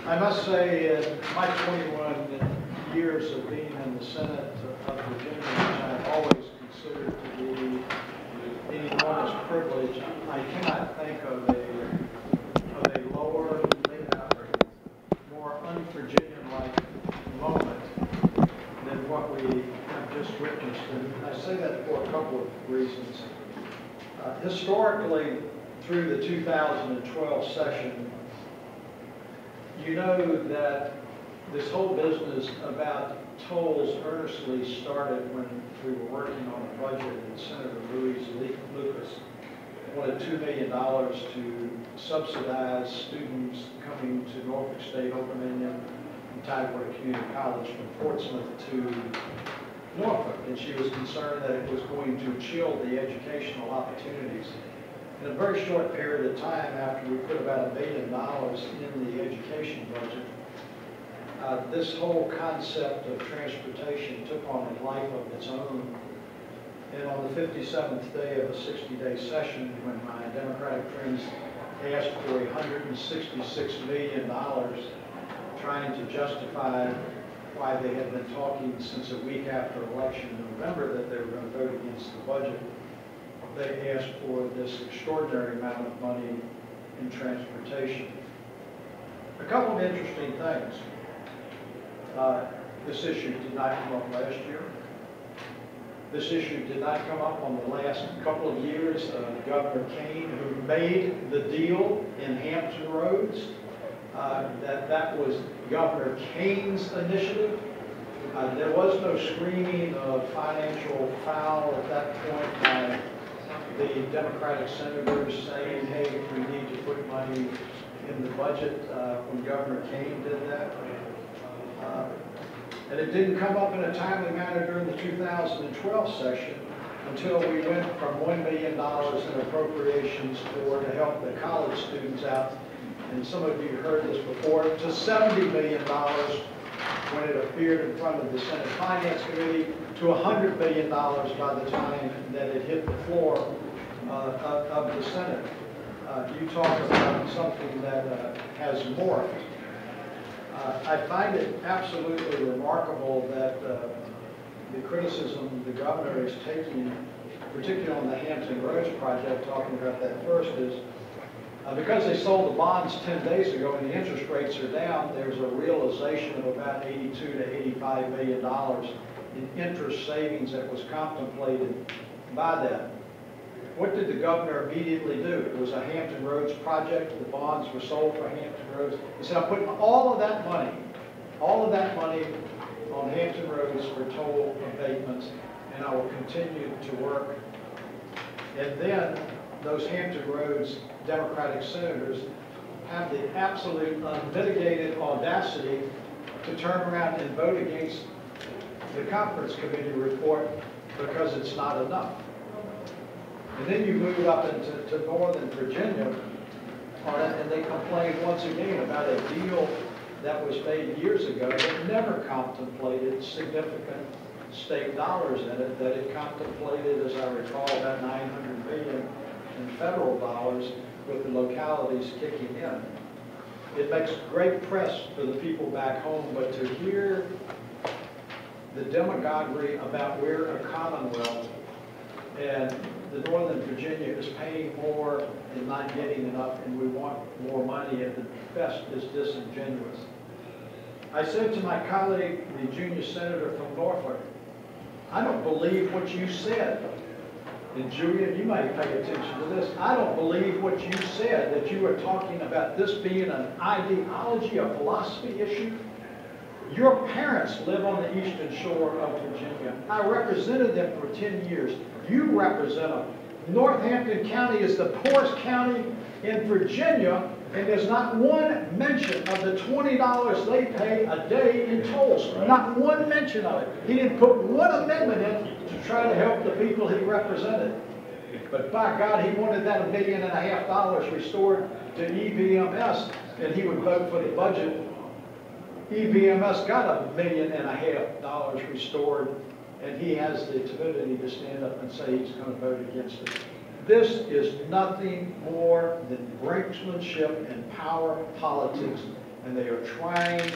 I must say, in my 21 years of being in the Senate of Virginia, which I've always considered to be an enormous privilege, I cannot think of a lower, more un-Virginian-like moment than what we have just witnessed. And I say that for a couple of reasons. Historically, through the 2012 session, you know that this whole business about tolls earnestly started when we were working on a budget, and Senator Louise Lucas wanted $2 million to subsidize students coming to Norfolk State, Old Dominion, and Tidewater Community College from Portsmouth to Norfolk, and she was concerned that it was going to chill the educational opportunities. In a very short period of time, after we put about $1 billion in the education budget, this whole concept of transportation took on a life of its own. And on the 57th day of a 60-day session, when my Democratic friends asked for $166 million, trying to justify why they had been talking since a week after election in November that they were going to vote against the budget, they asked for this extraordinary amount of money in transportation. A couple of interesting things. This issue did not come up last year. This issue did not come up on the last couple of years. Governor Kane, who made the deal in Hampton Roads, that was Governor Kane's initiative. There was no screaming of financial foul at that point by the Democratic senators saying, hey, we need to put money in the budget when Governor Kane did that. And it didn't come up in a timely manner during the 2012 session until we went from $1 million in appropriations to help the college students out, and some of you heard this before, to $70 million when it appeared in front of the Senate Finance Committee, to $100 million by the time that it hit the floor of the Senate. You talk about something that has morphed. I find it absolutely remarkable that the criticism the governor is taking, particularly on the Hampton Roads project, talking about that first, is because they sold the bonds 10 days ago and the interest rates are down, there's a realization of about $82 to $85 million in interest savings that was contemplated by that. What did the governor immediately do? It was a Hampton Roads project. The bonds were sold for Hampton Roads. He said, I'm putting all of that money on Hampton Roads for toll abatements, and I will continue to work. And then those Hampton Roads Democratic senators have the absolute unmitigated audacity to turn around and vote against the conference committee report because it's not enough. And then you move up into Northern Virginia, and they complain once again about a deal that was made years ago that never contemplated significant state dollars in it, that it contemplated, as I recall, about $900 million in federal dollars with the localities kicking in. It makes great press for the people back home, but to hear the demagoguery about we're a commonwealth and the Northern Virginia is paying more and not getting enough, and we want more money at the best, is disingenuous. I said to my colleague, the junior senator from Norfolk, I don't believe what you said. And Julian, you might pay attention to this. I don't believe what you said, that you were talking about this being an ideology, a philosophy issue. Your parents live on the eastern shore of Virginia. I represented them for 10 years. You represent them. Northampton County is the poorest county in Virginia, and there's not one mention of the $20 they pay a day in tolls. Not one mention of it. He didn't put one amendment in to try to help the people he represented. But by God, he wanted that $1.5 million restored to EVMS, and he would vote for the budget. EVMS got $1.5 million restored, and he has the timidity to stand up and say he's going to vote against it. This is nothing more than brinksmanship and power politics and they are trying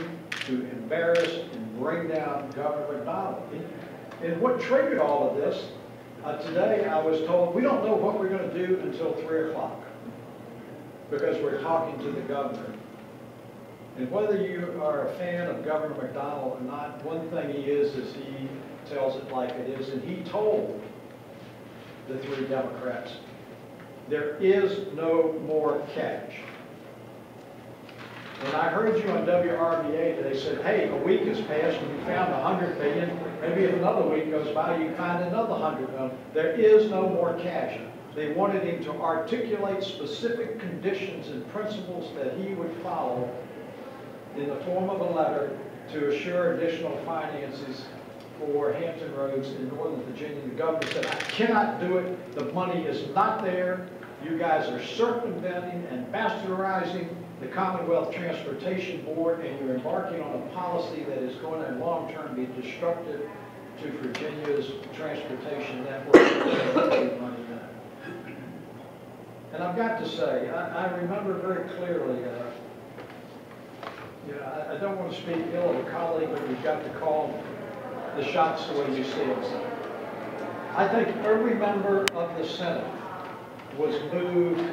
to embarrass and bring down Governor McDonald. And what triggered all of this, today I was told, we don't know what we're going to do until 3 o'clock because we're talking to the governor. And whether you are a fan of Governor McDonald or not, one thing he is he tells it like it is, and he told the 3 Democrats, there is no more cash. And I heard you on WRBA today said, hey, a week has passed and you found $100 million. Maybe if another week goes by, you find another $100 million. There is no more cash. They wanted him to articulate specific conditions and principles that he would follow in the form of a letter to assure additional finances for Hampton roads in Northern Virginia. The governor said, I cannot do it. The money is not there. You guys are circumventing and bastardizing the Commonwealth Transportation Board, and you're embarking on a policy that is going to, in long term, be destructive to Virginia's transportation network. And I've got to say, I remember very clearly, I don't want to speak ill of a colleague, but you've got to call the shots the way you see them. I think every member of the Senate was moved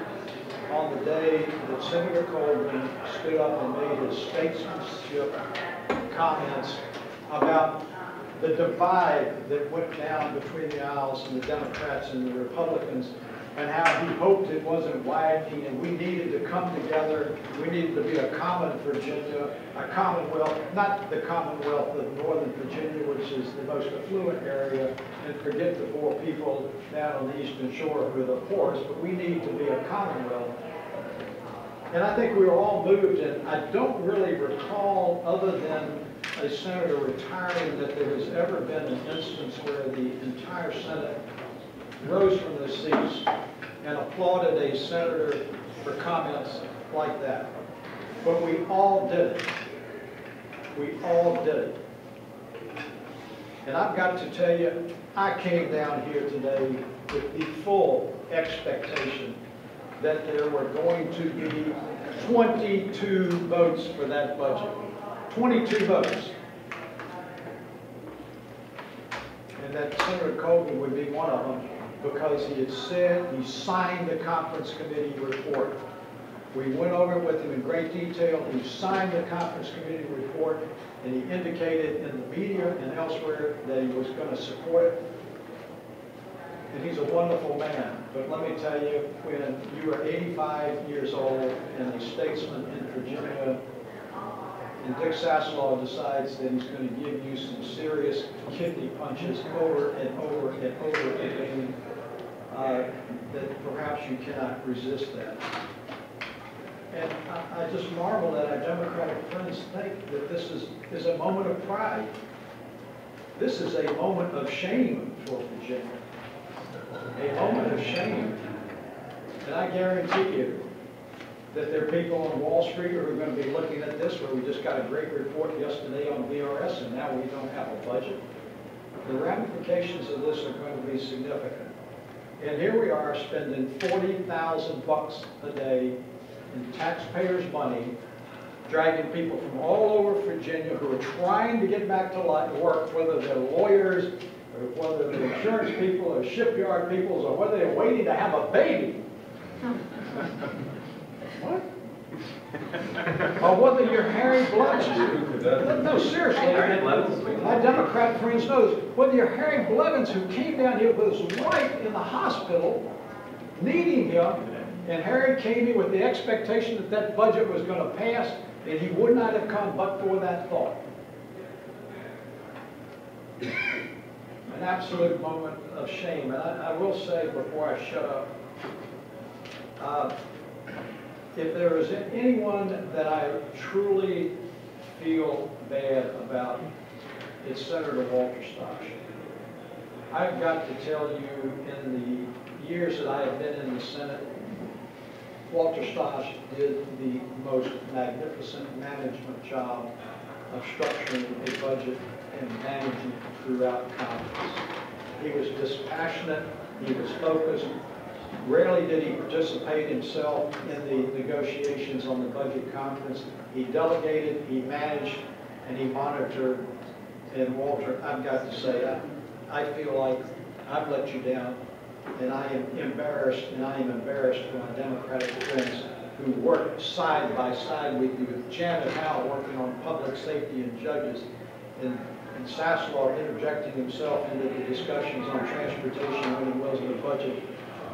on the day that Senator Coleman stood up and made his statesmanship comments about the divide that went down between the aisles and the Democrats and the Republicans, and how he hoped it wasn't widening, and we needed to come together. We needed to be a common Virginia, a Commonwealth, not the Commonwealth of Northern Virginia, which is the most affluent area, and forget the poor people down on the Eastern Shore who are the poorest, but we need to be a Commonwealth. And I think we were all moved, and I don't really recall, other than a senator retiring, that there has ever been an instance where the entire Senate rose from their seats and applauded a senator for comments like that. But we all did it. We all did it. And I've got to tell you, I came down here today with the full expectation that there were going to be 22 votes for that budget. 22 votes. And that Senator Coleman would be one of them, because he had said he signed the conference committee report. We went over it with him in great detail. He signed the conference committee report, and he indicated in the media and elsewhere that he was going to support it. And he's a wonderful man. But let me tell you, when you are 85 years old and a statesman in Virginia, and Dick Sasselaw decides that he's going to give you some serious kidney punches over and over and over again, that perhaps you cannot resist that. And I just marvel that our Democratic friends think that this is a moment of pride. This is a moment of shame for Virginia. A moment of shame. And I guarantee you that there are people on Wall Street who are going to be looking at this, where we just got a great report yesterday on VRS and now we don't have a budget. The ramifications of this are going to be significant. And here we are spending $40,000 a day in taxpayers' money, dragging people from all over Virginia who are trying to get back to work, whether they're lawyers, or whether they're insurance people, or shipyard people, or whether they're waiting to have a baby. What? Or whether you're Harry Blevins. No, seriously. My Democrat friends know this. Whether you're Harry Blevins, who came down here with his wife in the hospital, needing him, and Harry came here with the expectation that that budget was going to pass, and he would not have come but for that thought. An absolute moment of shame. And I will say before I shut up, if there is anyone that I truly feel bad about, it's Senator Walter Stosh. I've got to tell you, in the years that I have been in the Senate, Walter Stosh did the most magnificent management job of structuring a budget and managing throughout Congress. He was dispassionate, he was focused, Rarely did he participate himself in the negotiations on the budget conference. He delegated, he managed, and he monitored. And Walter, I've got to say, I feel like I've let you down, and I am embarrassed, for my Democratic friends who work side by side with you, with Janet Howe working on public safety and judges, and Sasslaw interjecting himself into the discussions on transportation when he was in the budget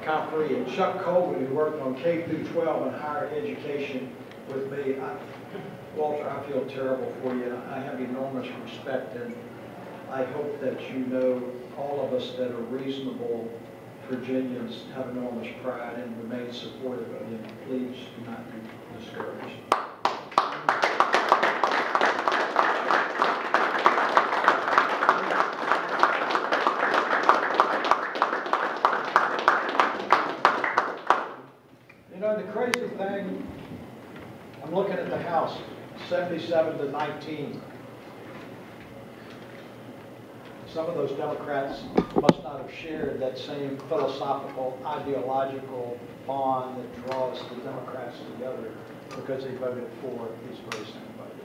conference, and Chuck Colvin, who worked on K through 12 and higher education with me. Walter, I feel terrible for you. I have enormous respect, and I hope that you know all of us that are reasonable Virginians have enormous pride and remain supportive of you. Please do not be discouraged. You know, the crazy thing, I'm looking at the House, 77 to 19. Some of those Democrats must not have shared that same philosophical, ideological bond that draws the Democrats together, because they voted for these very same budgets.